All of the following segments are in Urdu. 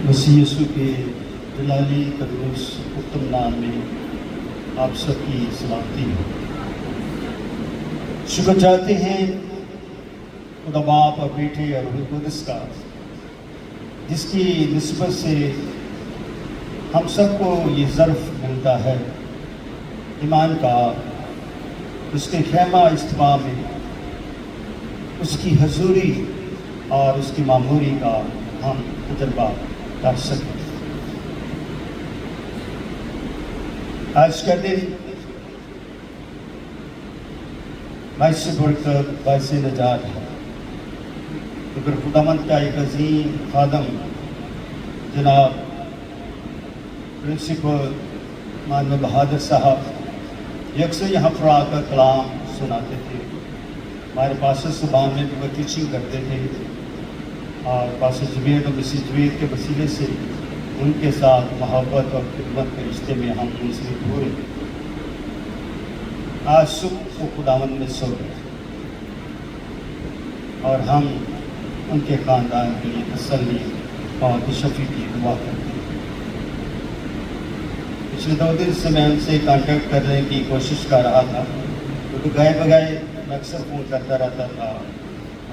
مسیح یسوع کے جلالی قدوس اتم نام میں آپ سب کی سلامتی ہو۔ شکر چاہتے ہیں خدا باپ اور بیٹے اور روح القدس کا، جس کی نسبت سے ہم سب کو یہ ظرف ملتا ہے ایمان کا، اس کے خیمہ اجتماع میں اس کی حضوری اور اس کی معموری کا ہم تجربہ کر سکیں۔ آج کا دن باعث برکت، باعث نجات ہے، کیونکہ خداوند کا ایک عظیم خادم جناب پرنسپل مانو بہادر صاحب یکسر یہاں پر آ کر کلام سناتے تھے۔ ہمارے پاسٹر زبان میں بھی وہ ٹیچنگ کرتے تھے، اور پاسٹر جوید اور مسز جوید کے وسیلے سے ان کے ساتھ محبت اور خدمت کے رشتے میں ہم منسلک ہوئے۔ آج صبح کو خداوند میں سو گئے اور ہم ان کے خاندان کے لیے تسلی اور شفیع کی دعا کرتے ہیں۔ پچھلے 2 دن سے میں ان سے کانٹیکٹ کرنے کی کوشش کر رہا تھا، کیونکہ گئے بگائے میں اکثر فون کرتا رہتا تھا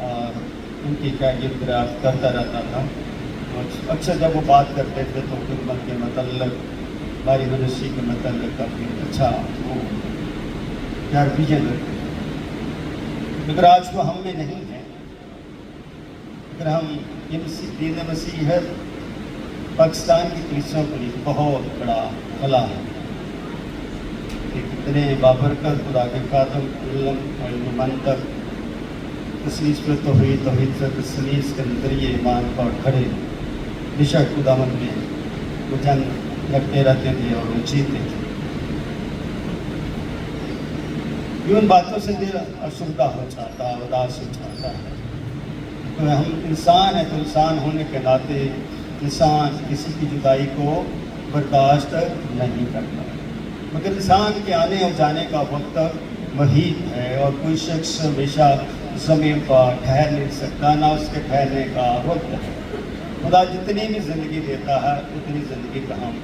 اور ان کی خیریت دریافت کرتا رہتا تھا۔ اکثر جب وہ بات کرتے تھے تو خدمت کے متعلق، ہماری منسٹری کے متعلق کافی اچھا وہ پیار ویژن رکھتے ہیں، مگر آج وہ ہم میں نہیں ہے۔ اگر ہم یہ دین مسیحیت پاکستان کی کلیسیوں کے لیے بہت بڑا خلا ہے کہ کتنے بابرکت خدا کے خادم علم اور ایمان تک تسلیس پر توحید سے تسلیس کے ذریعے ایمان پر کھڑے بے شک خداوند میں وہ جنگ لڑتے رہتے تھے اور وہ جیتے تھے۔ ان باتوں سے دل افسردہ ہو جاتا، اداس ہو جاتا ہے۔ تو ہم انسان ہیں، تو انسان ہونے کے ناطے انسان کسی کی جدائی کو برداشت نہیں کرتا، مگر انسان کے آنے اور جانے کا وقت محیط ہے، اور کوئی شخص ہمیشہ زمین پر ٹھہر نہیں سکتا، نہ اس کے ٹھہرنے کا وقت ہے۔ خدا جتنی بھی زندگی دیتا ہے اتنی زندگی کا ہم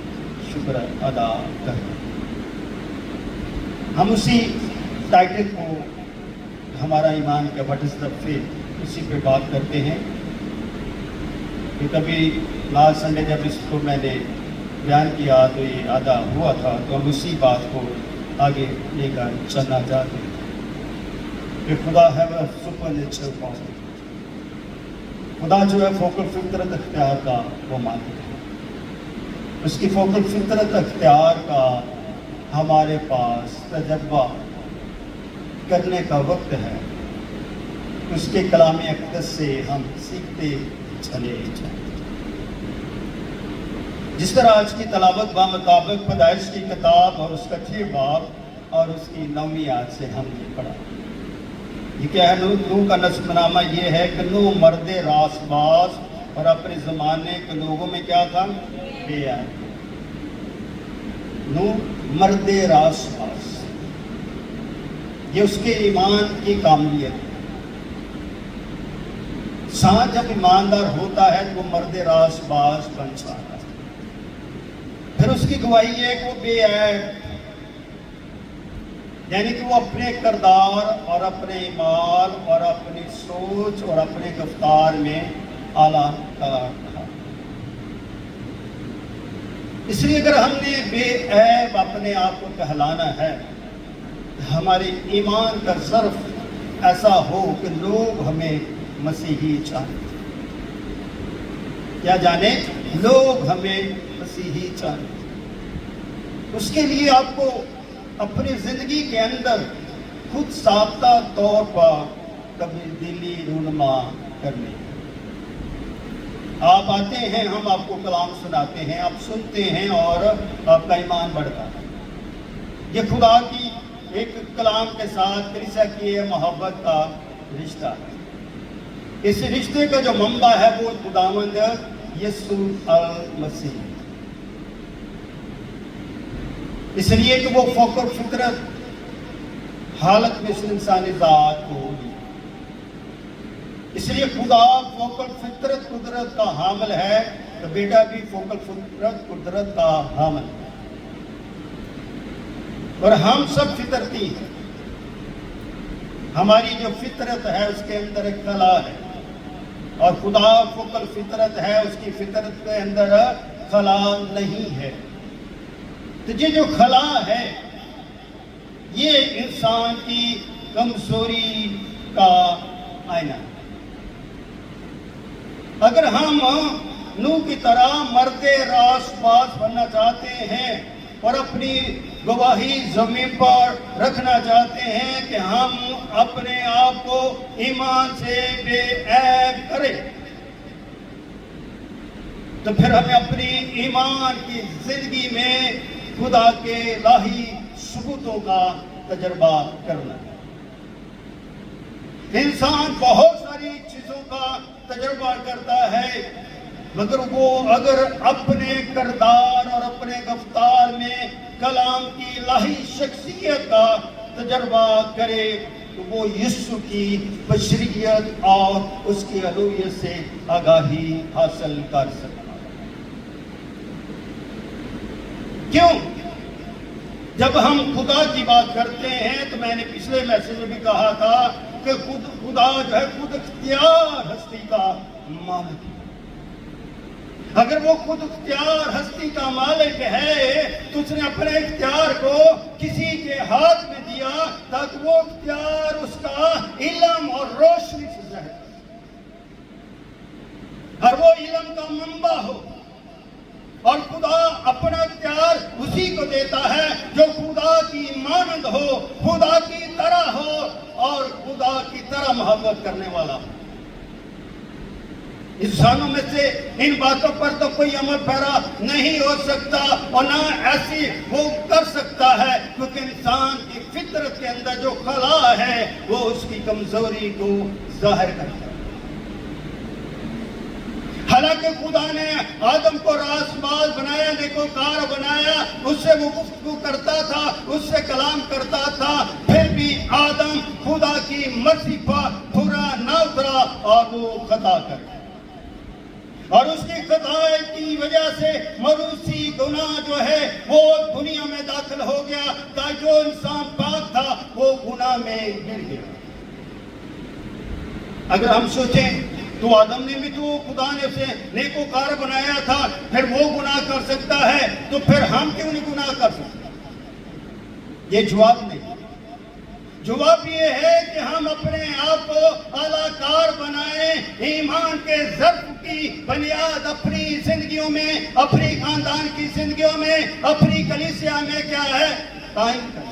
شکر ادا کریں۔ ہم اسی ٹائٹل کو ہمارا ایمان کا وٹ از دا فیتھ، اسی پہ بات کرتے ہیں کہ کبھی لاسٹ سنڈے جب اس کو میں نے بیان کیا تو یہ آدھا ہوا تھا، تو ہم اسی بات کو آگے لے کر چلنا چاہتے ہیں کہ خدا ہے وہ سپر نیچرل پاور۔ خدا جو ہے فوق الفطرت اختیار کا وہ مالک ہے۔ اس کی فوق الفطرت اختیار کا ہمارے پاس تجربہ کرنے کا وقت ہے۔ اس کے کلام اقدس سے ہم سیکھتے چلے جائیں۔ جس طرح آج کی تلاوت بمطابق پیدائش کی کتاب اور اس کا 6 باب اور اس کی 9ویں آیت سے ہم نے پڑھا۔ یہ کیا ہے؟ نوح کا نسب نامہ یہ ہے کہ نوح مرد راس باز اور اپنے زمانے کے لوگوں میں کیا تھا؟ بے عیب۔ نوح مرد راس باز، یہ اس کے ایمان کی کاملیت ہے۔ انسان جب ایماندار ہوتا ہے تو وہ مرد راس باز بن جاتا ہے۔ پھر اس کی گواہی یہ ہے کہ وہ بے عیب، یعنی کہ وہ اپنے کردار اور اپنے اعمال اور اپنی سوچ اور اپنے گفتار میں اعلیٰ رہا۔ اس لیے اگر ہم نے بے عیب اپنے آپ کو کہلانا ہے، ہمارے ایمان کا ظرف ایسا ہو کہ لوگ ہمیں مسیحی جانیں۔ کیا جانے؟ لوگ ہمیں مسیحی جانیں۔ اس کے لیے آپ کو اپنی زندگی کے اندر خود ساختہ طور پر تبدیلی رونما کرنی ہے۔ آپ آتے ہیں، ہم آپ کو کلام سناتے ہیں، آپ سنتے ہیں اور آپ کا ایمان بڑھتا ہے۔ یہ خدا کی ایک کلام کے ساتھ کلیسا کی محبت کا رشتہ ہے۔ اس رشتے کا جو منبع ہے وہ خداوند یسوع المسیح، اس لیے کہ وہ فوق الفطرت حالت میں اس انسانی ذات کو ہوگی۔ اس لیے خدا فوق الفطرت قدرت کا حامل ہے تو بیٹا بھی فوق الفطرت قدرت کا حامل ہے، اور ہم سب فطرتی ہیں۔ ہماری جو فطرت ہے اس کے اندر ایک خلا ہے، اور خدا فوق الفطرت ہے، اس کی فطرت کے اندر خلا نہیں ہے۔ تو یہ جو خلا ہے یہ انسان کی کمزوری کا آئینہ ہے۔ اگر ہم نوح کی طرح مرد راست باز بننا چاہتے ہیں اور اپنی گواہی زمین پر رکھنا چاہتے ہیں کہ ہم اپنے آپ کو ایمان سے بے عیب کریں، تو پھر ہمیں اپنی ایمان کی زندگی میں خدا کے الہی ثبوتوں کا تجربہ کرنا ہے۔ انسان بہت ساری چیزوں کا تجربہ کرتا ہے، مگر وہ اگر اپنے کردار اور اپنے گفتار میں کلام کی الہی شخصیت کا تجربہ کرے تو وہ یسوع کی بشریت اور اس کی الوہیت سے آگاہی حاصل کر سکتا ہے۔ کیوں؟ جب ہم خدا کی بات کرتے ہیں تو میں نے پچھلے میسج میں بھی کہا تھا کہ خدا جو ہے خود اختیار ہستی کا مالک ہے۔ اگر وہ خود اختیار ہستی کا مالک ہے تو اس نے اپنے اختیار کو کسی کے ہاتھ میں دیا تاکہ وہ اختیار اس کا علم اور روشنی سے ظاہر اور وہ علم کا منبع ہو، اور خدا اپنا اختیار اسی کو دیتا ہے جو خدا کی مانند ہو، خدا کی طرح ہو اور خدا کی طرح محبت کرنے والا ہو۔ انسانوں میں سے ان باتوں پر تو کوئی عمل پیرا نہیں ہو سکتا اور نہ ایسی وہ کر سکتا ہے، کیونکہ انسان کی فطرت کے اندر جو خلا ہے وہ اس کی کمزوری کو ظاہر کرتا ہے۔ حالانکہ خدا نے آدم کو راست باز بنایا، نیکوکار بنایا، اس سے وہ گفتگو کرتا تھا، اس سے کلام کرتا تھا، پھر بھی آدم خدا کی مرضی پر پورا نہ اترا اور وہ خطا کر گیا، اور اس کی خطا کی وجہ سے موروثی گناہ جو ہے وہ دنیا میں داخل ہو گیا، تاکہ جو انسان پاک تھا وہ گناہ میں گر گیا۔ اگر ہم سوچیں تو آدم نے بھی تو خدا نے اسے نیکوکار بنایا تھا، پھر وہ گناہ کر سکتا ہے تو پھر ہم کیوں نہیں گناہ کر سکتے؟ یہ جواب نہیں۔ جواب یہ ہے کہ ہم اپنے آپ کو اعلیٰ کار بنائیں، ایمان کے ظرف کی بنیاد اپنی زندگیوں میں، اپنی خاندان کی زندگیوں میں، اپنی کلیسیا میں کیا ہے قائم کریں۔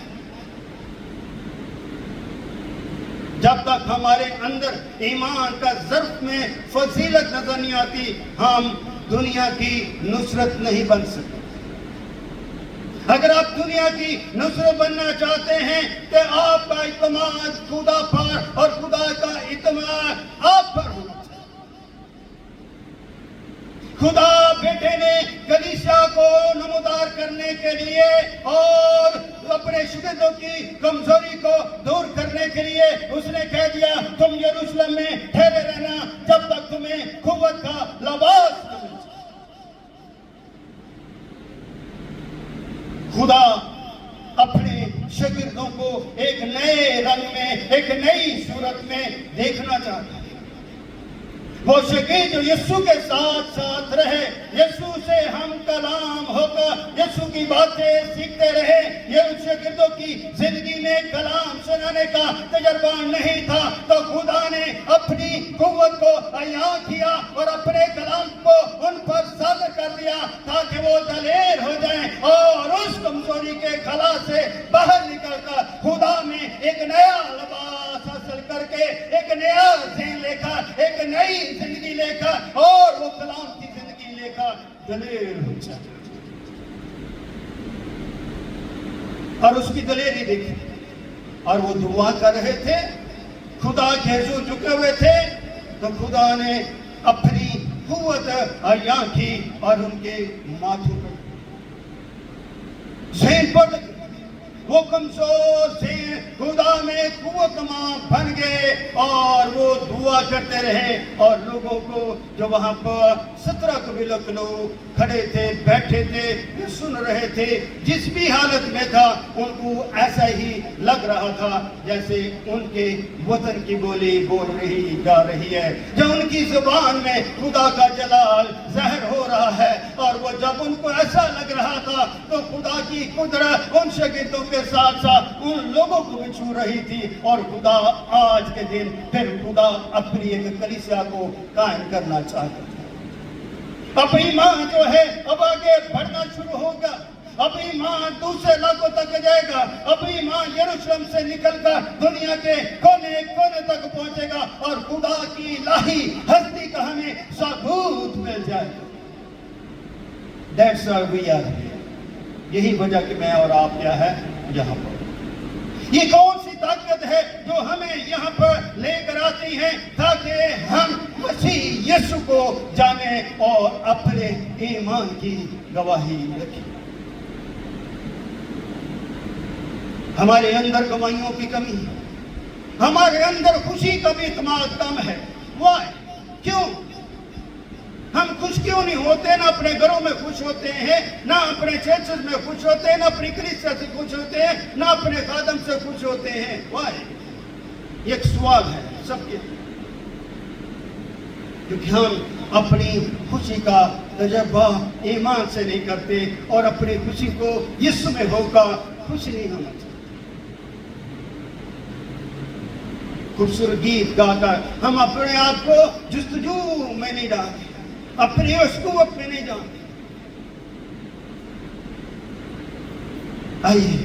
جب تک ہمارے اندر ایمان کا ظرف میں فضیلت نظر نہیں آتی، ہم دنیا کی نصرت نہیں بن سکتے۔ اگر آپ دنیا کی نصرت بننا چاہتے ہیں تو آپ کا اعتماد خدا پر اور خدا کا اعتماد آپ پر ہونا چاہیے۔ خدا بیٹے نے کلیسیا کو نمودار کرنے کے لیے اور اپنے شاگردوں کی کمزوری کو دور کرنے کے لیے اس نے کہہ دیا تم یروشلم میں ٹھہرے رہنا جب تک تمہیں قوت کا لباس نہ مل جائے۔ خدا اپنے شاگردوں کو ایک نئے رنگ میں، ایک نئی صورت میں دیکھنا چاہتا ہے۔ وہ شاگرد جو یسوع کے ساتھ ساتھ رہے، یسوع سے ہم کلام ہو کر یسوع کی باتیں سیکھتے رہے، یہ ان شاگردوں کی زندگی میں کلام سنانے کا تجربہ نہیں تھا، تو خدا نے اپنی قوت کو عیاں کیا اور اپنے کلام کو ان پر ظاہر کر دیا تاکہ وہ دلیر ہو جائیں اور اس کمزوری کے خلا سے باہر نکل کر خدا میں ایک نیا لباس حاصل کر کے ایک نیا ذہن لے کر ایک نئی زندگی لے کر اور وہ کلام کی زندگی لے کر دلیر ہو جائے۔ اور اس کی دلیری دیکھیں، اور وہ دعا کر رہے تھے، خدا کے حضور جھکے ہوئے تھے، تو خدا نے اپنی قوت عیاں کی اور ان کے ماتھوں پر ذہن پر وہ کمزور تھے، خدا میں قوت بن گئے اور وہ دعا کرتے رہے، اور لوگوں کو جو وہاں پر 17 قبیلوں لوگ کھڑے تھے، بیٹھے تھے، سن رہے تھے، جس بھی حالت میں تھا ان کو ایسا ہی لگ رہا تھا جیسے ان کے وطن کی بولی بول رہی جا رہی ہے، جو ان کی زبان میں خدا کا جلال ظاہر ہو رہا ہے۔ اور وہ جب ان کو ایسا لگ رہا تھا تو خدا کی قدرت ان شاگردوں کے ساتھ ساتھ ان لوگوں کو بھی چھو رہی تھی، اور خدا آج کے دن پھر خدا اپنی ایک کلیسیا کو قائم کرنا چاہتا ہے۔ اب ایمان جو ہے اب آگے بڑھنا شروع ہوگا، اب ایمان دوسرے علاقوں تک جائے گا، اب ایمان یروشلم سے نکل کر دنیا کے کونے کونے تک پہنچے گا، اور خدا کی الہی ہستی کا ہمیں ثبوت مل جائے گا۔ That's why we are here۔ یہی وجہ کہ میں اور آپ کیا ہے یہاں پر۔ یہ کون سی طاقت ہے جو ہمیں یہاں پر لے کر آتی ہے تاکہ ہم مسیح یسوع کو جانیں اور اپنے ایمان کی گواہی رکھیں۔ ہمارے اندر گواہیوں کی کمی ہے، ہمارے اندر خوشی کا بھی اعتماد کم ہے۔ Why؟ کیوں؟ ہم خوش کیوں نہیں ہوتے؟ نہ اپنے گھروں میں خوش ہوتے ہیں، نہ اپنے چرچز میں خوش ہوتے ہیں، نہ اپنی کلیسیا سے خوش ہوتے ہیں، نہ اپنے خادم سے خوش ہوتے ہیں۔ Why؟ یہ ایک سوال ہے سب کے لیے، کیونکہ ہم اپنی خوشی کا تجربہ ایمان سے نہیں کرتے، اور اپنی خوشی کو یسوع میں ہو کر خوش نہیں ہونا چاہتے۔ خوبصورت گیت گا کر ہم اپنے آپ کو جستجو میں نہیں ڈالتے، اپنی اس قوت میں نہیں جانتے۔ آئیے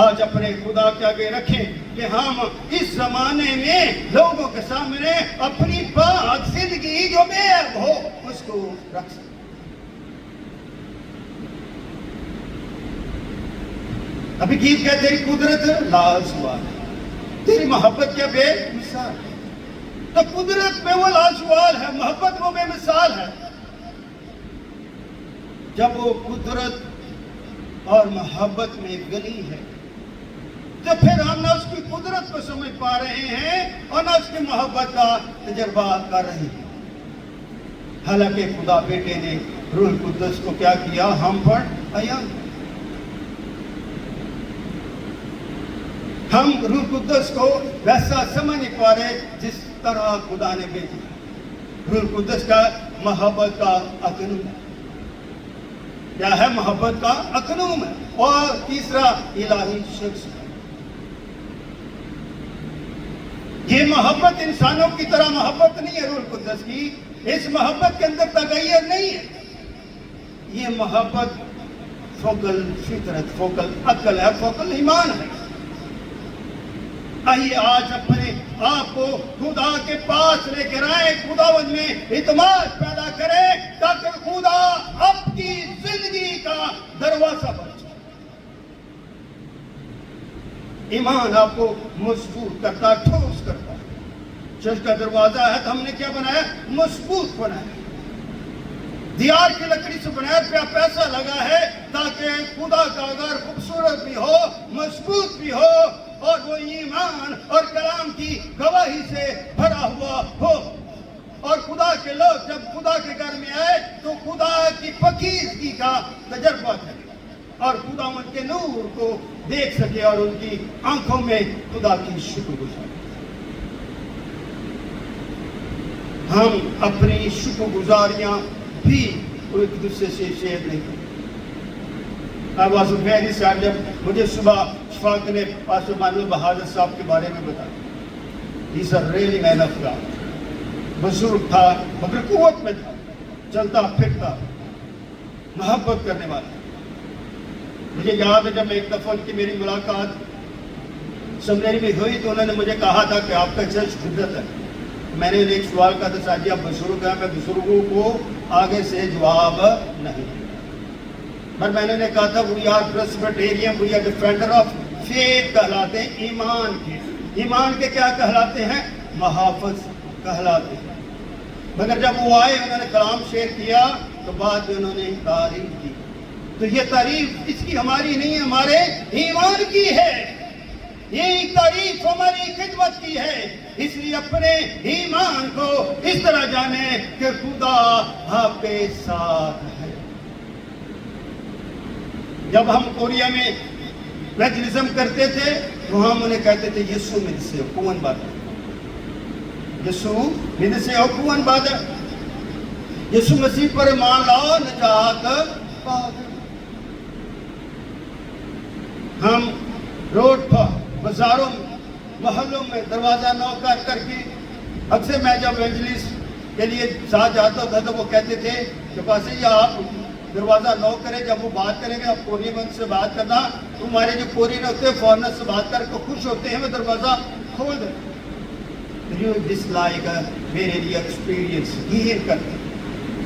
آج اپنے خدا کے آگے رکھیں کہ ہم اس زمانے میں لوگوں کے سامنے اپنی بات زندگی جو بے عیب ہو اس کو رکھ سکیں۔ ابھی گیت کہتے تیری قدرت لازوال ہے، تیری محبت کیا بے مثال ہے۔ تو قدرت میں وہ لازوال ہے، محبت وہ بے مثال ہے۔ جب وہ قدرت اور محبت میں گلی ہے تو پھر ہم نہ اس کی قدرت کو سمجھ پا رہے ہیں اور نہ اس کی محبت کا تجربہ کر رہے ہیں۔ حالانکہ خدا بیٹے نے روح القدس کو کیا کیا ہم پر عیاں، ہم روح القدس کو ویسا سمجھ نہیں پا رہے جس طرح خدا نے بھیجا۔ روح القدس کا محبت کا اکنوم ہے، کیا ہے؟ محبت کا اکنوم ہے۔ اور تیسرا الہی شخص ہے۔ یہ محبت انسانوں کی طرح محبت نہیں ہے روح القدس کی، اس محبت کے اندر تغیر نہیں ہے، یہ محبت فوق الفطرت، فوق العقل ہے، فوق الایمان ہے۔ آئیے آج اپنے آپ کو خدا کے پاس لے کر آئے، خداوند میں اعتماد پیدا کرے تاکہ خدا آپ کی زندگی کا دروازہ بن جائے۔ ایمان آپ کو مضبوط کرتا، ٹھوس کرتا ہے۔ چرچ کا دروازہ ہے تو ہم نے کیا بنایا؟ مضبوط بنایا، دیار کی لکڑی سے بنایا، پہ پیسہ لگا ہے تاکہ خدا کا گھر خوبصورت بھی ہو، مضبوط بھی ہو، اور وہ ایمان اور کلام کی گواہی سے بھرا ہوا ہو، اور خدا کے لوگ جب خدا کے گھر میں آئے تو خدا کی پاکیزگی کا تجربہ کرے اور خدا ان کے نور کو دیکھ سکے اور ان کی آنکھوں میں خدا کی شکر گزارے۔ ہم اپنی شکر گزاریاں بھی ایک دوسرے سے شیئر نہیں کرتے۔ I was very sad جب مجھے صبح شفاق نے پاسٹر مانو بہادر صاحب کے بارے میں بتایا۔ He's a really man of God۔ بزرگ تھا مگر قوت میں تھا، چلتا پھرتا، محبت کرنے والا۔ مجھے یاد ہے جب میں ایک دفعہ ان کی میری ملاقات سمنری میں ہوئی تو انہوں نے مجھے کہا تھا کہ آپ کا چرچ بدعت ہے۔ میں نے ایک سوال کہا تھا ساتھ جی آپ بزرگ ہیں، میں بزرگوں کو آگے سے جواب نہیں، پر میں نے کہا تھا we are Presbyterian, we are defender of faith کہلاتے ہیں، ایمان کے۔ ایمان کے کیا کہلاتے ہیں؟ محافظ کہلاتے ہیں۔ مگر جب وہ آئے انہوں نے کلام شیئر کیا تو بعد میں انہوں نے تعریف کی، تو یہ تعریف اس کی ہماری نہیں، ہمارے ایمان کی ہے، یہ تعریف ہماری خدمت کی ہے۔ اس لیے اپنے ایمان کو اس طرح جانے کہ خدا آپ کے ساتھ ہے۔ جب ہم کوریا میں ایونجلزم کرتے تھے تو ہم انہیں کہتے تھے یسوع مجھ سے کون بات ہے، یسوع مجھ سے کون بات ہے، یسوع مسیح پر ایمان لاؤ نجات پاؤ۔ ہم روڈ پر، بازاروں میں، محلوں میں دروازہ نوک کر کے، اکثر میں جب ایونجلسٹ کے لیے ساتھ جاتا تھا تو وہ کہتے تھے کہ پاسے یہ آپ دروازہ نوک کریں، جب وہ بات کریں گے آپ کوری میں ان سے بات کرنا، تمہارے جو کوری نے ہوتے ہیں فوراً سے بات کر کے خوش ہوتے ہیں، وہ دروازہ کھول دیں۔ یو دس لائک میرے لیے ایکسپیرینس یہ کرتے ہیں۔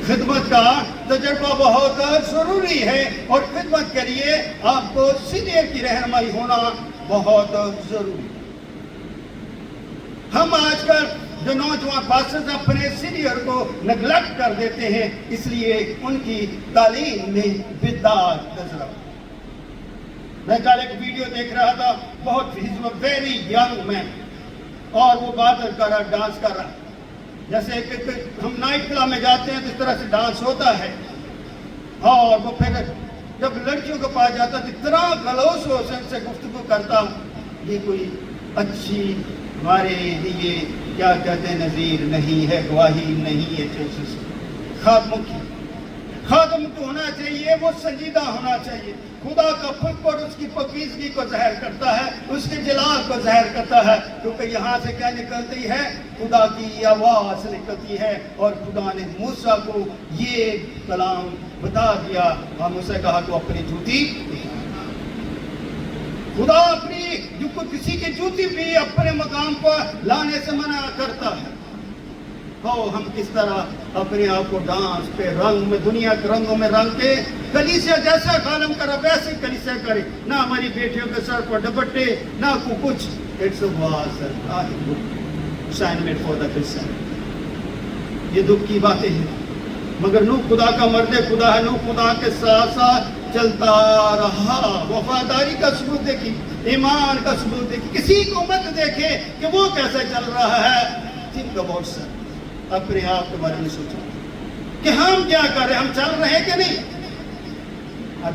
خدمت کا تجربہ بہت ضروری ہے اور خدمت کے لیے آپ کو سینئر کی رہنمائی ہونا بہت ضروری ہے۔ ہم آج کل جو نوجوان پاسٹرز اپنے سینئر کو نگلیکٹ کر دیتے ہیں، اس لیے ان کی تعلیم میں بدعت نظر آتی ہے۔ میں کل ایک ویڈیو دیکھ رہا تھا، بہت ویری ینگ مین، اور وہ بات کر رہا، ڈانس کر رہا، جیسے کہ ہم نائٹ کلب میں جاتے ہیں تو اس طرح سے ڈانس ہوتا ہے، اور وہ پھر جب لڑکیوں کے پاس جاتا تو اتنا خلوص و حسن سے گفتگو کرتا، یہ کوئی اچھی ہمارے لیے کیا کہتے ہیں نظیر نہیں ہے، گواہی نہیں ہے۔ خادم تو ہونا چاہیے، وہ سنجیدہ ہونا چاہیے، خدا کا فکر اس کی پاکیزگی کو ظاہر کرتا ہے، اس کے جلال کو ظاہر کرتا ہے، کیونکہ یہاں سے کیا نکلتی ہے؟ خدا کی آواز نکلتی ہے، اور خدا نے موسیٰ کو یہ کلام بتا دیا، اور موسیٰ کہا تو اپنی جوتی، خدا اپنی کسی کی جوتی بھی اپنے مقام پر لانے سے منع کرتا ہے۔ ہم کس طرح اپنے آپ کو ڈانس پہ رنگ میں، دنیا کے رنگوں میں رنگ کے، کلیسیا جیسا کالم کرا ویسے کلیسیا کرے، نہ ہماری بیٹیوں کے سر پر دوپٹے، نہ کو کچھ۔ It's assignment for the Christian. یہ دکھ کی باتیں ہیں، مگر نوح خدا کا مرد خدا ہے، نوح خدا کے ساتھ ساتھ چلتا رہا۔ وفاداری کا ثبوت دیکھی، ایمان کا ثبوت دیکھی، کسی کو مت دیکھے کہ وہ کیسے چل رہا ہے، think about sir، اپنے آپ کے بارے میں سوچا کہ ہم کیا کر رہے ہیں، ہم چل رہے ہیں کہ نہیں۔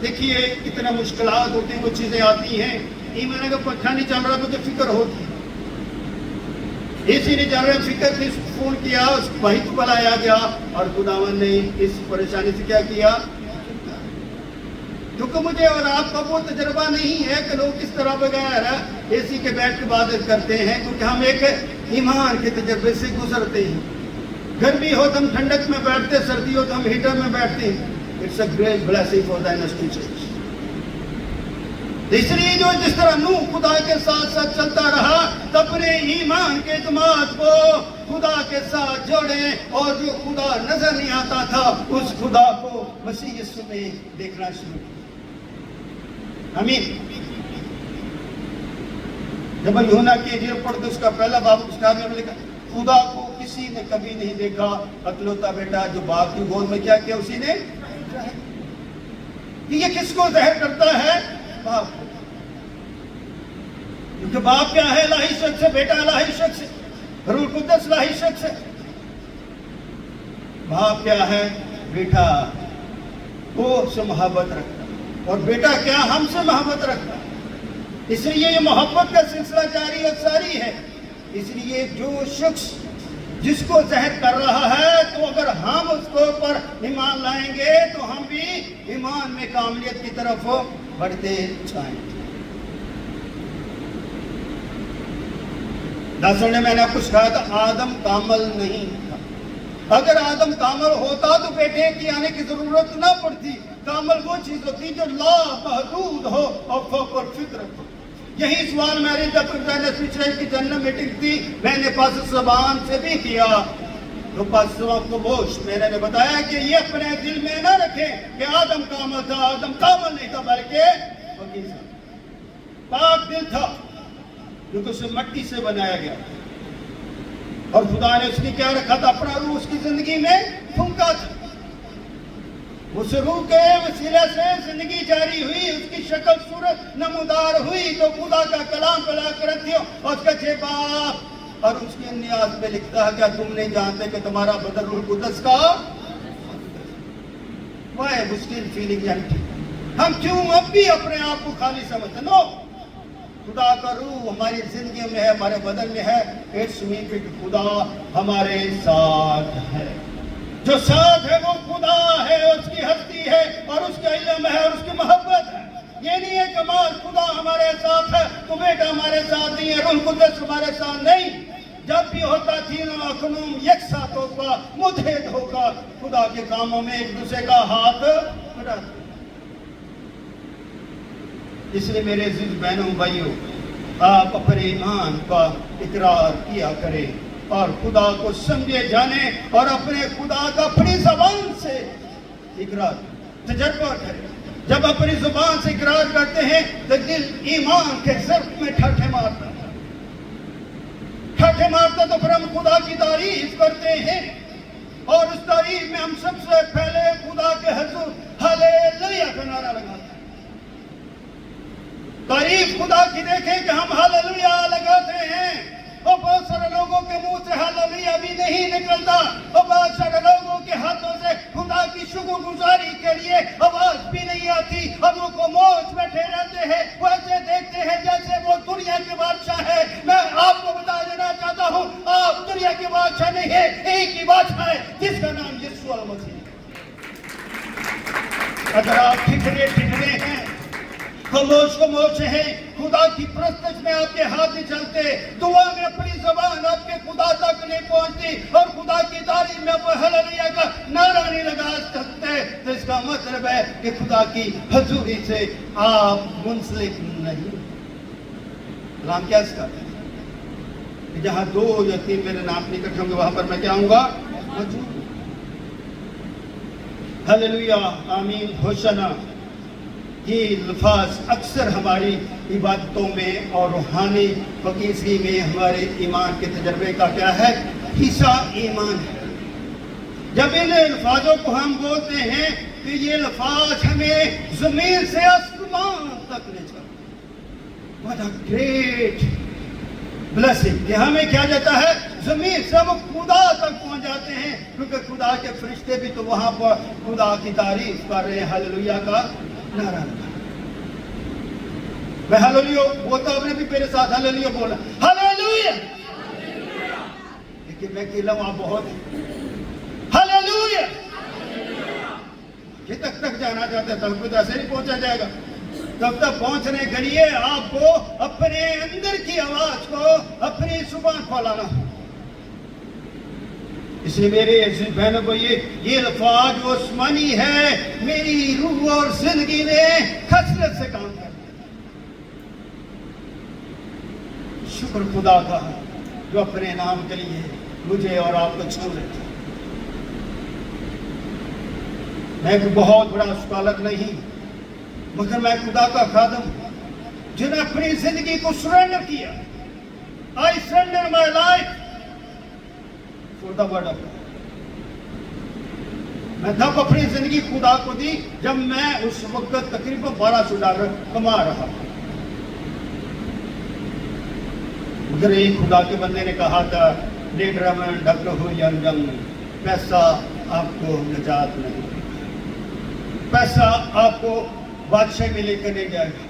دیکھیے کتنے مشکلات ہوتی ہیں، کچھ چیزیں آتی ہیں، ایمان کا پنکھا نہیں چل رہا مجھے فکر ہوتی ہے، اسی نہیں چل رہا فکر تھی، فون کیا، اس بھائی کو بلایا گیا، اور خداوند نے اس پریشانی سے کیا کیا، کیونکہ مجھے اور آپ کا وہ تجربہ نہیں ہے کہ لوگ کس طرح بغیر اے سی کے بیٹھ کے عبادت کرتے ہیں، کیونکہ ہم ایک ایمان کے تجربے سے گزرتے ہیں۔ گرمی ہو تو ہم ٹھنڈک میں بیٹھتے، سردی ہو تو ہم ہیٹر میں بیٹھتے ہیں۔ It's a great blessing for the انسٹی چرچ۔ اس لیے جو جس طرح نوح خدا کے ساتھ ساتھ چلتا رہا، اپنے ایمان کے اعتماد کو خدا کے ساتھ جوڑیں، اور جو خدا نظر نہیں آتا تھا اس خدا کو مسیح یسوع میں دیکھنا شروع کیا۔ آمین۔ جب یوحنا کی انجیل پڑھتے اس کا پہلا باب اسٹارٹ میں لکھا خدا کو کسی نے کبھی نہیں دیکھا، اکلوتا بیٹا جو باپ کی گود میں کیا کیا اسی نے۔ یہ کس کو ظاہر کرتا ہے؟ باپ کو، کیونکہ باپ کیا ہے؟ الہی شخص ہے، بیٹا الہی شخص ہے، روح القدس الہی شخص ہے۔ باپ کیا ہے؟ بیٹا وہ سے محبت رکھتا ہے، اور بیٹا کیا؟ ہم سے محبت رکھتا ہے۔ اس لیے یہ محبت کا سلسلہ جاری اور ساری ہے۔ اس لیے جو شخص جس کو ظاہر کر رہا ہے، تو اگر ہم اس کو پر ایمان لائیں گے تو ہم بھی ایمان میں کاملیت کی طرف بڑھتے جائیں گے۔ داسن نے میں نے آپ کو کہا تھا آدم کامل نہیں تھا۔ اگر آدم کامل ہوتا تو بیٹے کی آنے کی ضرورت نہ پڑتی۔ کامل وہ چیز ہوتی جو لا محدود ہو اور فوق الفطرت ہو۔ یہی سوال میری جب پچھلے کی جنرل میٹنگ تھی، میں نے پاس زبان سے بھی کیا، تو پاس زبان کو بوش میں نے بتایا کہ یہ اپنے دل میں نہ رکھیں کہ آدم کامل تھا۔ آدم کامل نہیں تھا، بلکہ پاک دل تھا، کیونکہ اسے مٹی سے بنایا گیا، اور خدا نے اس کی کیا رکھا تھا؟ اپنا روح اس کی زندگی میں پھونکا تھا۔ اس روح کے وسیلے سے زندگی جاری ہوئی، اس کی شکل صورت نمودار ہوئی، تو خدا کا کلام پڑھا کرتیوں اور اس کا 6 باب اور اس کی نیاز میں لکھتا ہے، کیا تم نہیں جانتے کہ تمہارا بدن روح القدس کا وہ ہے؟ مشکل فیلنگ ایمٹی، ہم کیوں اب بھی اپنے آپ کو خالی سمجھتے؟ نو، خدا کا روح ہماری زندگی میں ہے، ہمارے بدن میں ہے۔ اٹس مین کہ خدا ہمارے ساتھ ہے، جو ساتھ ہے وہ خدا ہے، اس کی ہستی ہے اور اس کا علم ہے اور اس کی محبت ہے۔ یہ نہیں ہے کہ ماں خدا ہمارے ساتھ ہے تو بیٹا ہمارے ساتھ نہیں ہے، روح القدس ہمارے ساتھ نہیں۔ جب بھی ہوتا تینوں اقنوم یک ساتھ ہوگا، متحد ہوگا، خدا کے کاموں میں ایک دوسرے کا ہاتھ بڑھاتے۔ اس لیے میرے عزیز بہنوں بھائیوں، آپ اپنے ایمان کا اقرار کیا کریں اور خدا کو سمجھے جانے اور اپنے خدا کا اپنی زبان سے اقرار تجربہ کریں۔ جب اپنی زبان سے اقرار کرتے ہیں تو دل ایمان کے ضرب میں ٹھٹھے مارتا ہے، ٹھٹھے مارتا تو پھر ہم خدا کی تعریف کرتے ہیں، اور اس تعریف میں ہم سب سے پہلے خدا کے حضور ہاللیلویا کا نعرہ لگاتے ہیں۔ تعریف خدا کی دیکھیں کہ ہم ہاللیلویا لگاتے ہیں، اور بہت سارے لوگوں کے منہ سے ہاللیلویا بھی نہیں نکلتا، اور بہت سارے لوگوں کے ہاتھوں سے خدا کی شکر گزاری کے لیے آواز بھی نہیں آتی، ہم ان کو موج بیٹھے رہتے ہیں، وہ ایسے دیکھتے ہیں جیسے وہ دنیا کے بادشاہ ہے۔ میں آپ کو بتا دینا چاہتا ہوں، آپ دنیا کے بادشاہ نہیں ہے، ایک ہی بادشاہ ہے جس کا نام یسوع المسیح ہے۔ اگر آپ ٹھکرے ہیں، خاموش خاموش ہیں، خدا کی پرستش میں آپ کے ہاتھ نہیں چلتے، دعا میں اپنی زبان آپ کے خدا تک نہیں پہنچتی، اور خدا کی تعریف میں آپ ہاللیلویا کا نعرہ نہیں لگا سکتے، تو اس کا مطلب ہے کہ خدا کی حضوری سے آپ منسلک نہیں۔ کلام کیا اس کا کہ جہاں 2 یا 3 میرے نام نکٹ ہوں گے وہاں پر میں کیا ہوں گا؟ موجود۔ ہاللیلویا، آمین، ہوشنا، یہ الفاظ اکثر ہماری عبادتوں میں اور روحانی فقیسی میں ہمارے ایمان کے تجربے کا کیا ہے؟ حصہ ایمان ہے۔ جب ان الفاظوں کو ہم بولتے ہیں کہ یہ الفاظ ہمیں زمین سے آسمان تک لے جاتے ہیں۔ What a great blessing! یہ ہمیں کیا جاتا ہے؟ زمین سے ہم خدا تک پہنچ جاتے ہیں، کیونکہ خدا کے فرشتے بھی تو وہاں پر خدا کی تعریف کر رہے ہیں، ہاللیلویا کا نعرہ لگا۔ میں ہاللیلویا بولتا ہوں، آپ نے بھی میرے ساتھ ہاللیلویا بولا، ہاللیلویا۔ لیکن میں کہہ رہا ہوں، آپ بہت ہاللیلویا یہ تک جانا چاہتے ہیں، تب ایسے نہیں پہنچا جائے گا۔ تب تک پہنچنے کے لیے آپ کو اپنے اندر کی آواز کو، اپنی زبان کھولانا۔ اس لیے میرے عزیز بہنوں کو یہ الفاظ عثمانی ہے، میری روح اور زندگی میں کثرت سے کام کرتا ہے۔ شکر خدا کا جو اپنے نام کے لیے مجھے اور آپ کو چھوڑ لیتا ہے۔ میں کوئی بہت بڑا اسکالر نہیں، مگر میں خدا کا خادم ہوں جن نے اپنی زندگی کو سرنڈر کیا۔ I surrender my life for the word of God۔ میں تب اپنی زندگی خدا کو دی جب میں اس وقت تقریباً $1200 کما رہا، مگر ایک خدا کے بندے نے کہا تھا، پیسہ آپ کو نجات نہیں، پیسہ آپ کو بادشاہ میں لے کر نہیں جائے گا،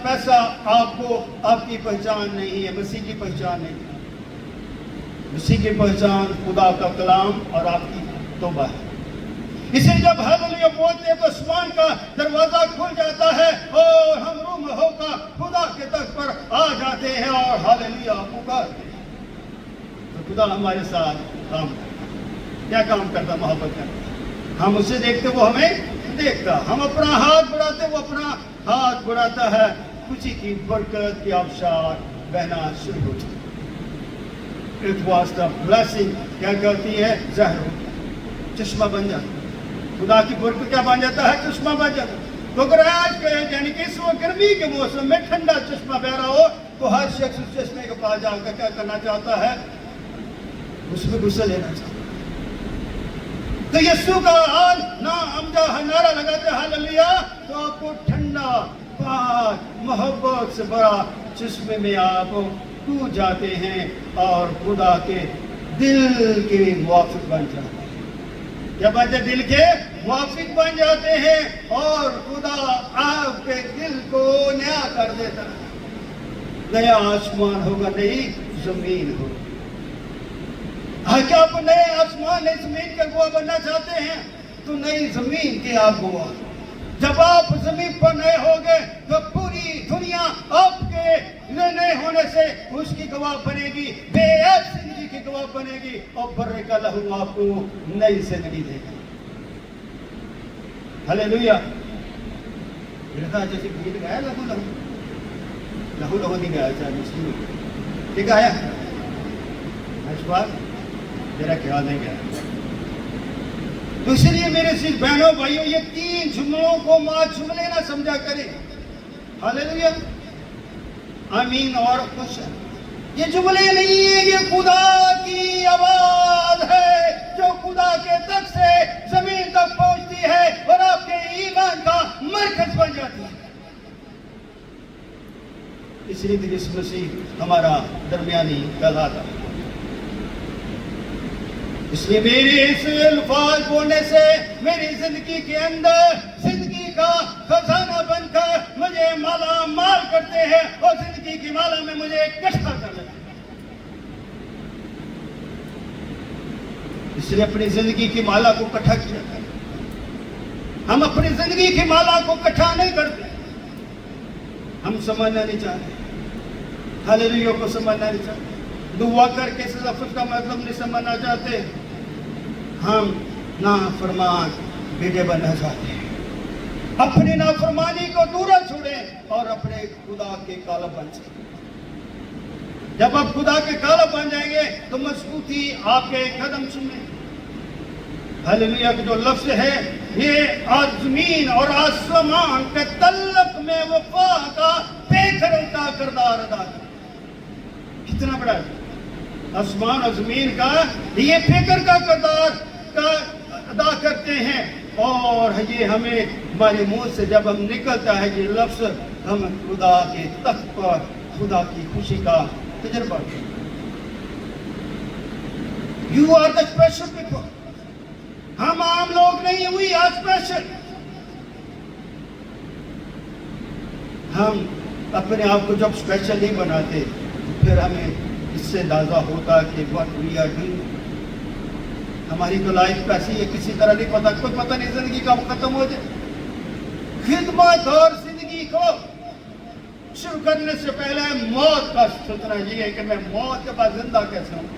پیسہ آپ کو آپ کی پہچان نہیں ہے، مسیح کی پہچان نہیں ہے۔ مسیح کی پہچان خدا کا کلام اور آپ کی توبہ ہے۔ اسے جب ہاللیلویا بولتے ہیں تو آسمان کا دروازہ کھل جاتا ہے اور ہم روح میں ہو کر خدا کے تخت پر آ جاتے ہیں اور ہاللیلویا پکارتے ہیں۔ تو خدا ہمارے ساتھ کام کرتا ہے۔ کیا کام کرتا؟ محبت کرتا۔ ہم اسے دیکھتے، وہ ہمیں دیکھتا، ہم اپنا ہاتھ بڑھاتے، وہ اپنا ہاتھ بڑھاتا ہے، خوشی کی برکت کی آبشار بہنا شروع ہوتی ہے۔ It was the blessing، کیا کہتی ہے؟ زہر ہوتا ہے، چشمہ بن جاتا ہے۔ خدا کی برکت کیا بن جاتا ہے؟ چشمہ بن جاتا ہے۔ تو اگر آج کے یعنی کہ اس وقت گرمی کے موسم میں ٹھنڈا چشمہ بہ رہا ہو تو ہر شخص اس چشمے کے پاس جا کر کیا کرنا چاہتا ہے؟ اس میں غسل لینا چاہتا ہے۔ تو یسوع کا نام نعرہ لگاتے ہاللویا تو آپ کو ٹھنڈا پاک محبت سے بڑا چشمے میں آپ ڈوب جاتے ہیں اور خدا کے دل کے موافق بن جاتے ہیں. جب آپ دل کے موافق بن جاتے ہیں اور خدا آپ کے دل کو نیا کر دیتا ہے. نیا آسمان ہوگا, نئی زمین ہوگی. کیا آپ نئے آسمان نئی زمین کے گواہ بننا چاہتے ہیں تو نئی زمین کے آپ گواہ. جب آپ زمین پر نئے ہوگے تو پوری دنیا آپ کے نئے ہونے سے اس کی گواہ بنے گی, بے عیب زندگی کی گواہ بنے گی, اور برے کا لہو آپ کو نئی زندگی دے گا. ہلیلویا. جیسے گیت گایا لہو لہو لہو لہو نہیں گایا, چاہے مسلم ٹھیک آیا اس بات میرا خیال نہیں گیا. تو اس لیے میرے صرف بہنوں بھائیوں یہ تین جملوں کو ماں جملے نہ سمجھا کریں. ہاللیلویا آمین. اور خوش ہے, یہ جملے نہیں ہیں, یہ خدا کی آواز ہے جو خدا کے تک سے زمین تک پہنچتی ہے اور آپ کے ایمان کا مرکز بن جاتی ہے. اس لیے یسوع مسیح ہمارا درمیانی کہلاتا ہے. اس لیے میرے اس الفاظ بولنے سے میری زندگی کے اندر زندگی کا خزانہ بن کر مجھے مالا مال کرتے ہیں اور زندگی کی مالا میں مجھے اکٹھا کر لیتے ہیں. اس لیے اپنی زندگی کی مالا کو اکٹھا کیا کریں. ہم اپنی زندگی کی مالا کو اکٹھا نہیں کرتے, ہم سمجھنا نہیں چاہتے, ہاللیلویا کو سمجھنا نہیں چاہتے, دعا کر کے اس لفظ کا مطلب نہیں سمجھنا چاہتے. ہم نافرمان بیٹے بننا چاہتے ہیں. اپنی نافرمانی کو دور چھوڑیں اور اپنے خدا کے کالب بن جائیں. جب آپ خدا کے کالب بن جائیں گے تو مضبوطی آپ کے قدم چومیں. ہاللیلویا کے جو لفظ ہے یہ زمین اور آسمان کے تعلق میں وفا کا بے قرارتا کردار ادا کرتا. کتنا بڑا ہے آسمان اور زمین کا یہ فکر کا کردار کا ادا کرتے ہیں, اور یہ ہمیں ہمارے منہ سے جب ہم نکلتا ہے یہ لفظ ہم خدا کے تخت پر خدا کی خوشی کا تجربہ کرتے ہیں. You are the special people. ہم عام لوگ نہیں, ہوئی آج اسپیشل. ہم اپنے آپ کو جب اسپیشل نہیں بناتے پھر ہمیں اس سے اندازہ ہوتا کہ what we are doing. ہماری تو لائف ایسی ہے کسی طرح نہیں پتا, کوئی پتہ نہیں زندگی کا ختم ہو جائے. خدمت اور زندگی کو شروع کرنے سے پہلے موت کا سوچنا یہ ہے کہ میں موت کے بعد زندہ کیسے ہوں.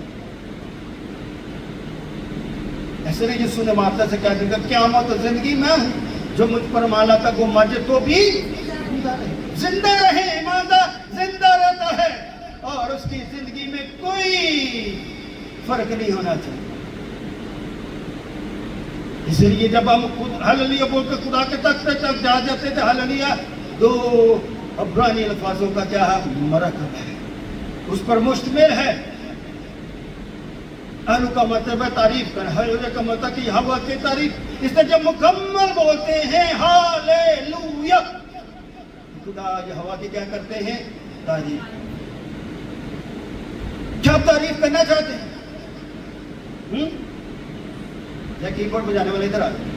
ایسے نہیں یسوع نے مارتا سے کہا کہ قیامت تو زندگی میں ہوں, جو مجھ پر مالا تھا وہ مر جائے تو بھی زندہ رہے. ایماندار زندہ رہتا ہے اور اس کی زندگی میں کوئی فرق نہیں ہونا چاہیے. اس لیے جب ہم ہاللیلویا بول کے خدا کے تخت تک جا جاتے تھے, ہاللیلویا دو عبرانی الفاظوں کا کیا ہے مرکب ہے, اس پر مشتمل ہے. انو کا مطلب ہے تعریف کر, ہاللیلویا کا مطلب کہ ہوا کی تعریف. اس سے جب مکمل بولتے ہیں ہاللیلویا, خدا یہ ہوا کی کیا کرتے ہیں تعریف. کیا آپ تعریف کرنا چاہتے ہیں؟ یا کی بورڈ بجانے والے ادھر آتے ہیں.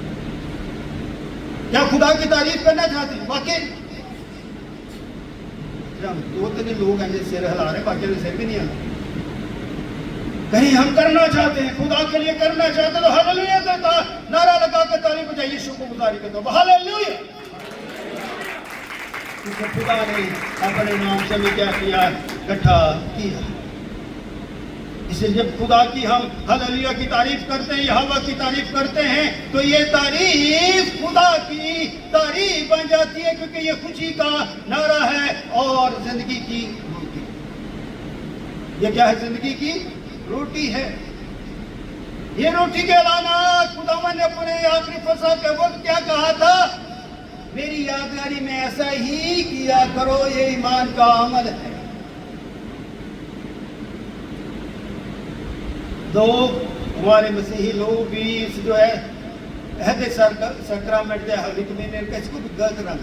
کیا خدا کی تعریف کرنا چاہتے ہیں واقعی؟ دو تین لوگ ہیں جیسے سر ہلا رہے ہیں, باقی سر بھی نہیں آتے. کہیں ہم کرنا چاہتے ہیں, خدا کے لیے کرنا چاہتے ہیں تو ہاللیلویا دیتا نعرہ لگا کے تعریف بجائے یسوع کو گزاری کرتا ہوں ہاللیلویا. کیونکہ خدا نے اپنے نام سے بھی کیا کیا, اکٹھا کیا. اس لیے جب خدا کی ہم ہاللیلویا کی تعریف کرتے ہیں, یہوہ کی تعریف کرتے ہیں تو یہ تعریف خدا کی تعریف بن جاتی ہے, کیونکہ یہ خوشی کا نعرہ ہے. اور زندگی کی روٹی, یہ کیا ہے زندگی کی روٹی ہے. یہ روٹی کے اعلانات خداوند نے اپنے آخری فصح کے وقت کیا کہا تھا, میری یادگاری میں ایسا ہی کیا کرو, یہ ایمان کا عمل ہے. دو ہمارے مسیحی لوگ بھی اس جو ہے عہد سکرامنٹ یا ہولی کمیونین کا اس کو بھی غلط رنگ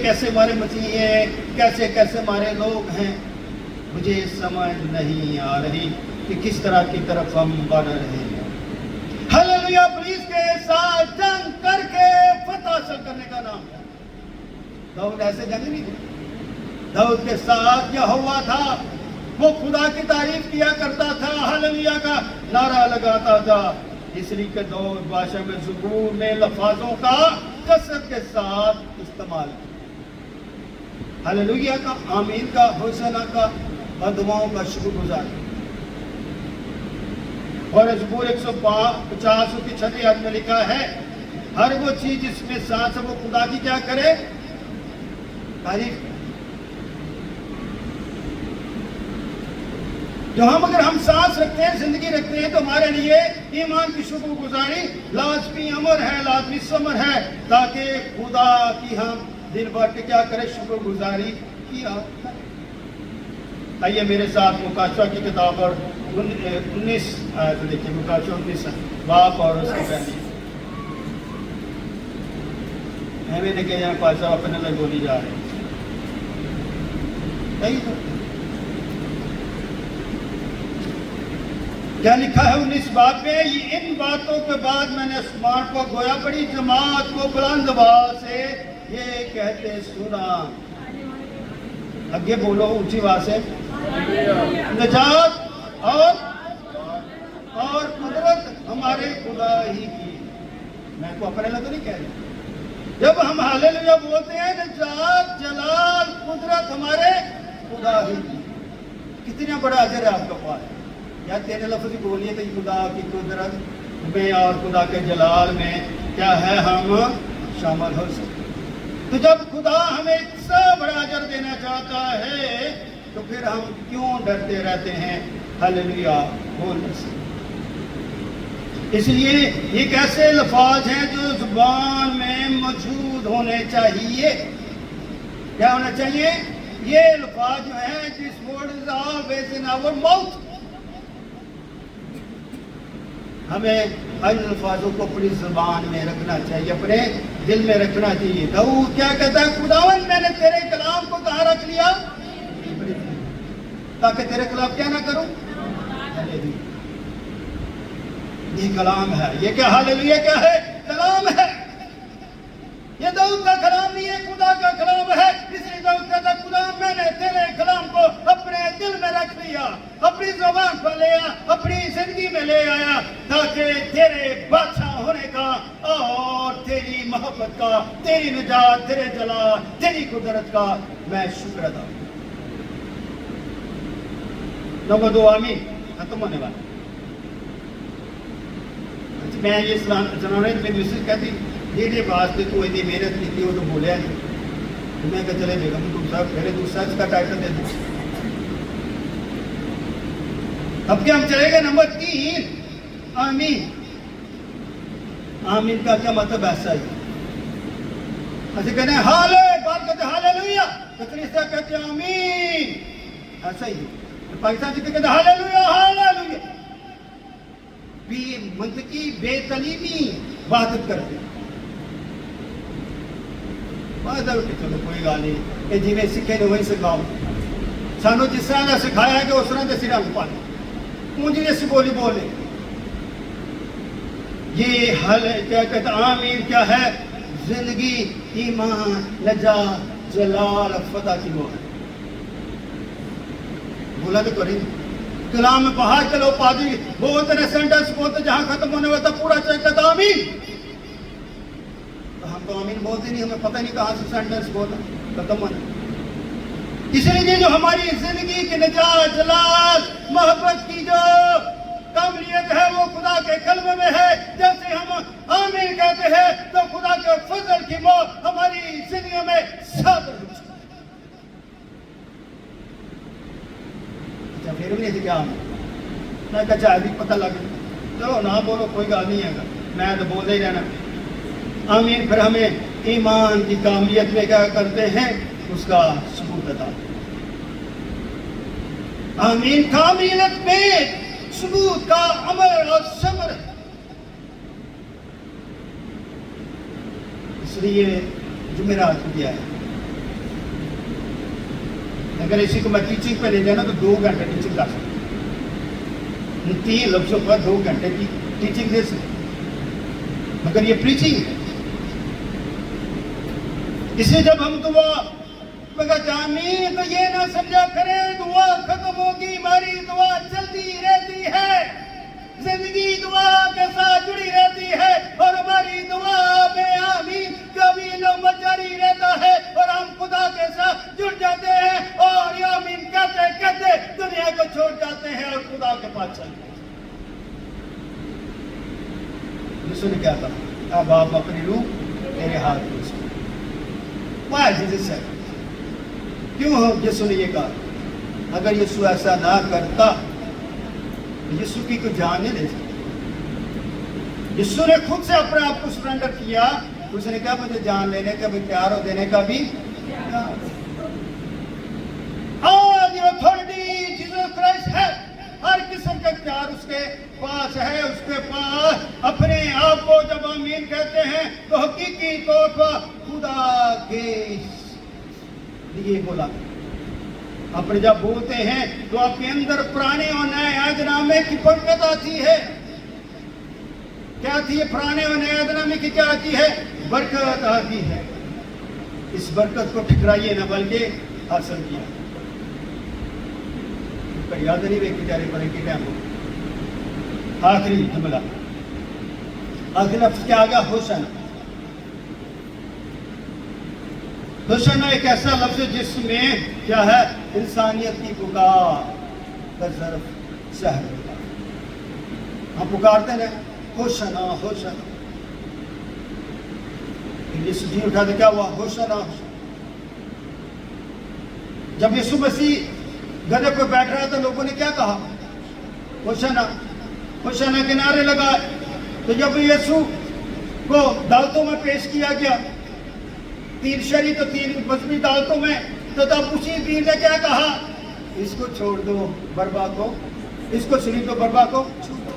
کیسے ہمارے مسیحی ہیں، کیسے ہمارے لوگ ہیں، مجھے سمجھ نہیں آ رہی کہ کس طرح کی طرف ہم بڑھ رہے ہیں۔ ہلیلویا! پولیس کے ساتھ جنگ کر کے فتح حاصل کرنے کا نام ہے۔ داؤد ایسے جنگ نہیں تھے، داؤد کے ساتھ یہوہ تھا، وہ خدا کی تعریف کیا کرتا تھا، ہلیلویا کا نعرہ لگاتا تھا، اس لیے کہ داؤد بادشاہ میں زبور میں لفظوں کا کثرت کے ساتھ استعمال کیا، ہلیلویا کا، آمین کا، ہوسنا کا اور دعاؤں کا شکر گزار۔ اور زبور 150 کی 6 آیت میں لکھا ہے، ہر وہ چیز جس میں سانس ہے وہ خدا کی کیا کرے؟ تعریف۔ جو ہم سانس رکھتے ہیں، زندگی رکھتے ہیں، تو ہمارے لیے ایمان کی شکر گزاری لازمی امر ہے، لازمی ثمر ہے، تاکہ خدا کی ہم دن بھر کے کیا کرے؟ شکر گزاری کیا۔ آئیے میرے ساتھ مکاشفہ کی کتاب اور 19 دیکھیے، مکاشفہ 19 باپ اور اس کی پہلی ہمیں دیکھے جہاں پاشا اپنے لئے بولی جا رہے ہیں، کیا لکھا ہے 19 باب میں؟ ان باتوں کے بعد میں نے آسمان کو گویا بڑی جماعت کو بلند آواز سے یہ کہتے سنا، آگے بولو اونچی آواز سے، نجات اور قدرت ہمارے خدا ہی کی۔ میں کو اپنے لئے تو نہیں کہہ رہا، جب ہم ہلیلویا بولتے ہیں، نجات، جلال، قدرت ہمارے خدا ہی کی، کتنا بڑا اجر ہے آپ کا پاس۔ یا تیرے لفظ بولیے تو خدا کی قدرت میں اور خدا کے جلال میں کیا ہے؟ ہم شامل ہو سکتے۔ تو جب خدا ہمیں اتنا بڑا اجر دینا چاہتا ہے تو پھر ہم کیوں ڈرتے رہتے ہیں ہلیلویا بولنے سے؟ اس لیے یہ کیسے الفاظ ہیں جو زبان میں موجود ہونے چاہیے؟ کیا ہونا چاہیے؟ یہ الفاظ جو ہیں، جس word is always in our mouth، ہمیں ان الفاظوں کو اپنی زبان میں رکھنا چاہیے، اپنے دل میں رکھنا چاہیے۔ داؤد کیا کہتا ہے؟ خداوند میں نے تیرے کلام کو کہاں رکھ لیا؟ تاکہ تیرے خلاف کیا نہ کروں؟ یہ کلام ہے، یہ کیا ہلیلویا کیا ہے؟ کلام ہے۔ یہ داؤد کا کلام نہیں ہے، خدا کا کلام ہے۔ اس لیے داؤد کہتا ہے، خدا میں نے تیرے کلام کو اپنے دل میں رکھ لیا، اپنی زبان پر لے آیا، اپنی زندگی میں لے آیا، تاکہ تیرے بادشاہ ہونے کا اور تیری محبت کا، تیری نجات، تیرے جلال، تیری قدرت کا میں شکر ادا کروں۔ نمبر 2، آمین، ختم ہونے والا۔ میں یہ سنانے میں مسز کہتی یہ واسطے تو اتنی محنت کی تھی، وہ تو بولیا نہیں، تو میں کہا چلے بیگم پہلے دوسرا اس کا ٹائٹل دے دوں۔ اب کیا ہم چلے گئے نمبر 3، آمین۔ آمین کا کیا مطلب؟ ایسا ہی ایسے کہتے ہیں بات کہتے ہیں ہلیلویا، کلیسیا کہتے ہیں آمین، ایسا ہی پاکستان جی کہتے ہیں ہلیلویا ہلیلویا، منطقی بے تعلیمی عبادت کرتے ہیں۔ چلو کوئی گل نہیں، کہ جی سکھے نے وہی سکھاؤ، سانو جس طرح کا سکھایا ہے کہ اس طرح سے رنگ پالے، اونجی جیسی بولی بولے۔ یہ حل کیا کہتے ہیں؟ آمین کیا ہے؟ زندگی، ایمان، نجات، جلال، فتح کی مہر۔ بولا تو کریں کلام میں باہر کے لوگ پادری بولتے ہیں، سینٹنس بولتے، جہاں ختم ہونے والا پورا چیک کرتا آمین، تو ہم تو آمین بولتے نہیں، ہمیں پتہ نہیں کہاں سے سینٹنس بولتا ختم ہونے۔ اس لیے جو ہماری زندگی کی نجات، جلال، محبت کی جو قابلیت ہے وہ خدا کے کلمے میں ہے۔ جیسے ہم آمین کہتے ہیں تو خدا کے فضل کی موت ہماری زندگیوں میں صادر ہو۔ پھر بھی نہیں کیا میں کہا چاہے بھی پتہ لگ، چلو نہ بولو کوئی گل نہیں ہے، میں تو بولتے ہی رہنا آمین۔ پھر ہمیں ایمان کی کاملیت میں کیا کرتے ہیں؟ اس کا ثبوت بتا۔ آمین کاملت میں ثبوت کا عمل اور صبر ہے. اس لیے جمعرات کو دیا ہے. اگر اسی کو میں ٹیچنگ پہ لے جانا تو 2 گھنٹے ٹیچنگ کر سکتا ہوں. ان 3 لفظوں پر 2 گھنٹے کی ٹیچنگ دے سکتے. مگر یہ پریچنگ ہے. اس لیے جب ہم دعا مگر آمین تو یہ نہ سمجھا کریں دعا ختم ہوگی. ہماری دعا چلتی رہتی ہے. زندگی دعا کے ساتھ جڑی رہتی ہے اور ہماری دعا میں آمین کبھی نوبت جاری رہتا ہے اور ہم خدا کے ساتھ جڑ جاتے ہیں اور آمین کہتے کہتے دنیا کو چھوڑ جاتے ہیں اور خدا کے پاس چلتے ہیں. یسوع نے کیا کہا؟ اب آپ اپنی روح میرے ہاتھ میں سے. Why Jesus said? کیوں یسوع نے یہ کہا؟ اگر یسوع ایسا نہ کرتا یسوع کی کوئی جان نہیں دے سکتا. یسوع نے خود سے اپنے آپ کو سرنڈر کیا. اس نے کہا مجھے جان لینے کا بھی تیار ہو, دینے کا بھی تیار. آج یہ اتھارٹی جیسس کرائسٹ ہے. ہر قسم کا اختیار اس کے پاس ہے. اس کے پاس اپنے آپ کو جب آمین کہتے ہیں تو حقیقی طور پر خدا کے لیے بولا. اپنے جب بولتے ہیں تو آپ کے اندر پرانے اور نئے عہدنامے کی برکت آتی ہے. کیا آتی ہے؟ پرانے اور نئے عہدنامے کی کیا آتی ہے؟ برکت آتی ہے. اس برکت کو ٹھکرائیے نہ بلکہ حاصل کیا. یاد نہیں ویک بیچارے پر کے ٹائم ہو. آخری جملہ آخری لفظ کیا آ گیا؟ ہوشنا. ہوشنا ایک ایسا لفظ ہے جس میں کیا ہے؟ انسانیت کی پکار کا ظرف شہر ہوتا ہے. ہم پکارتے ہیں ہوشنا ہوشنا. یسوع جی اٹھا تو کیا ہوا؟ ہوشنا. جب یسوع مسیح گدھے پہ بیٹھ رہا تھا لوگوں نے کیا کہا؟ ہوشنا ہوشنا کے نعرے لگائے. تو جب یسوع کو دالتوں میں پیش کیا گیا 3 شری تو 3 مذہبی دالتوں میں, تو تب اسی پیر نے کیا کہا؟ اس کو چھوڑ دو بربا کو, اس کو شریف کو بربا کو چھوڑ دو.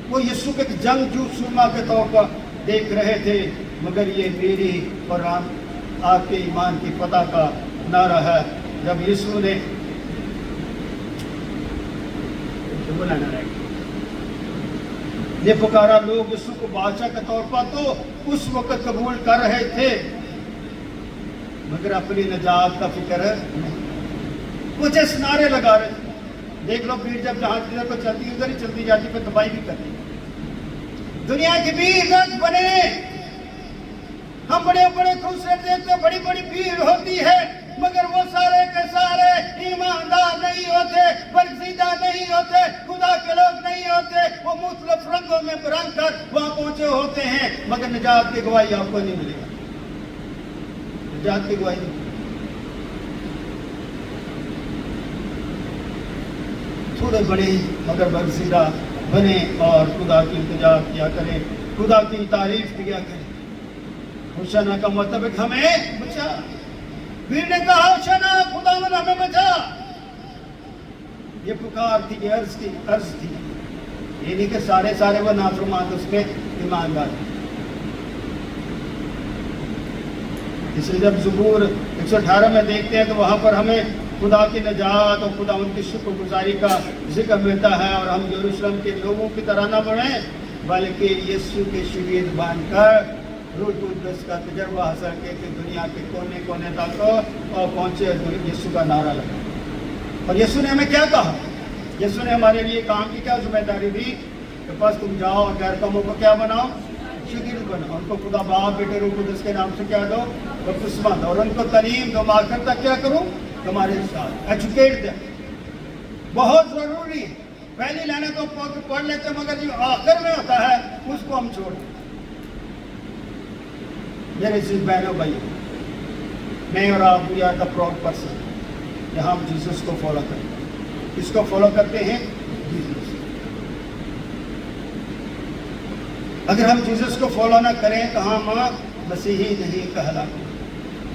وہ یسوع کے جنگجو سرما کے طور پر دیکھ رہے تھے. مگر یہ میری اور آپ کے ایمان کی فتح کا نعرہ ہے. جب یسوع نے یہ پکارا, لوگ یسوع کو بادشاہ کے طور پر تو اس وقت قبول کر رہے تھے مگر اپنی نجات کا فکر کچھ اس نعرے لگا رہے تھے. دیکھ لو بھیڑ جب جہاں جدھر کو چلتی ادھر ہی چلتی جاتی, پھر تباہی بھی کرتی. دنیا کی بھیڑ بنے ہم بڑے بڑے خوبصورت دیکھتے, بڑی بڑی بھیڑ ہوتی ہے مگر وہ سارے کے سارے ایماندار نہیں ہوتے, برگزیدہ نہیں ہوتے, خدا کے لوگ نہیں ہوتے. وہ مختلف رنگوں میں رنگ کر وہاں پہنچے ہوتے ہیں مگر نجات کی گواہی آپ کو نہیں ملے گا. نجات کی گواہی نہیں. تھوڑے بڑے مگر برگزیدہ بنے اور خدا کی التجا کیا کریں, خدا کی تعریف کیا کریں. ہوشنا کا مطلب ہمیں بچا. بھیڑ نے کہا ہوشنا خداوند ہمیں بچا. یہ پکار تھی, یہ عرض تھی. یہ نہیں کہ سارے وہ نافرمان اس کے ایماندار. اس لیے جب زبور 118 میں دیکھتے ہیں تو وہاں پر ہمیں خدا کی نجات اور خدا ان کی شکر گزاری کا ذکر ملتا ہے. اور ہم یروشلم کے لوگوں کی طرح نہ بڑھیں بلکہ یسوع کے شگرد بن کر روح القدس کا تجربہ حاصل کر کے دنیا کے کونے کونے تک اور پہنچے. یسوع کا نعرہ لگا. اور یسوع نے ہمیں کیا کہا؟ یسوع نے ہمارے لیے کام کی کیا ذمہ داری دی کہ بس تم جاؤ اور غیر قوموں کو کیا بناؤ؟ شگرد بناؤ. ان کو خدا باپ بیٹے روح القدس کے نام سے کیا دو؟ بپتسمہ دو. اور ان کو تعلیم دو. آخر تک کیا کروں؟ تمہارے ساتھ ایجوکیٹ دے. بہت ضروری ہے. پہلی لائنیں تو پڑھ لیتے مگر جو آخر میں ہوتا ہے اس کو ہم چھوڑ دیں. میرے صرف بہنوں بھائی, میں اور آپ we are the proud person. یہاں ہم جیسس کو فالو کرتے ہیں. کس کو فالو کرتے ہیں؟ جیسس. اگر ہم جیسس کو فالو نہ کریں تو ہم مسیحی نہیں کہلاتے.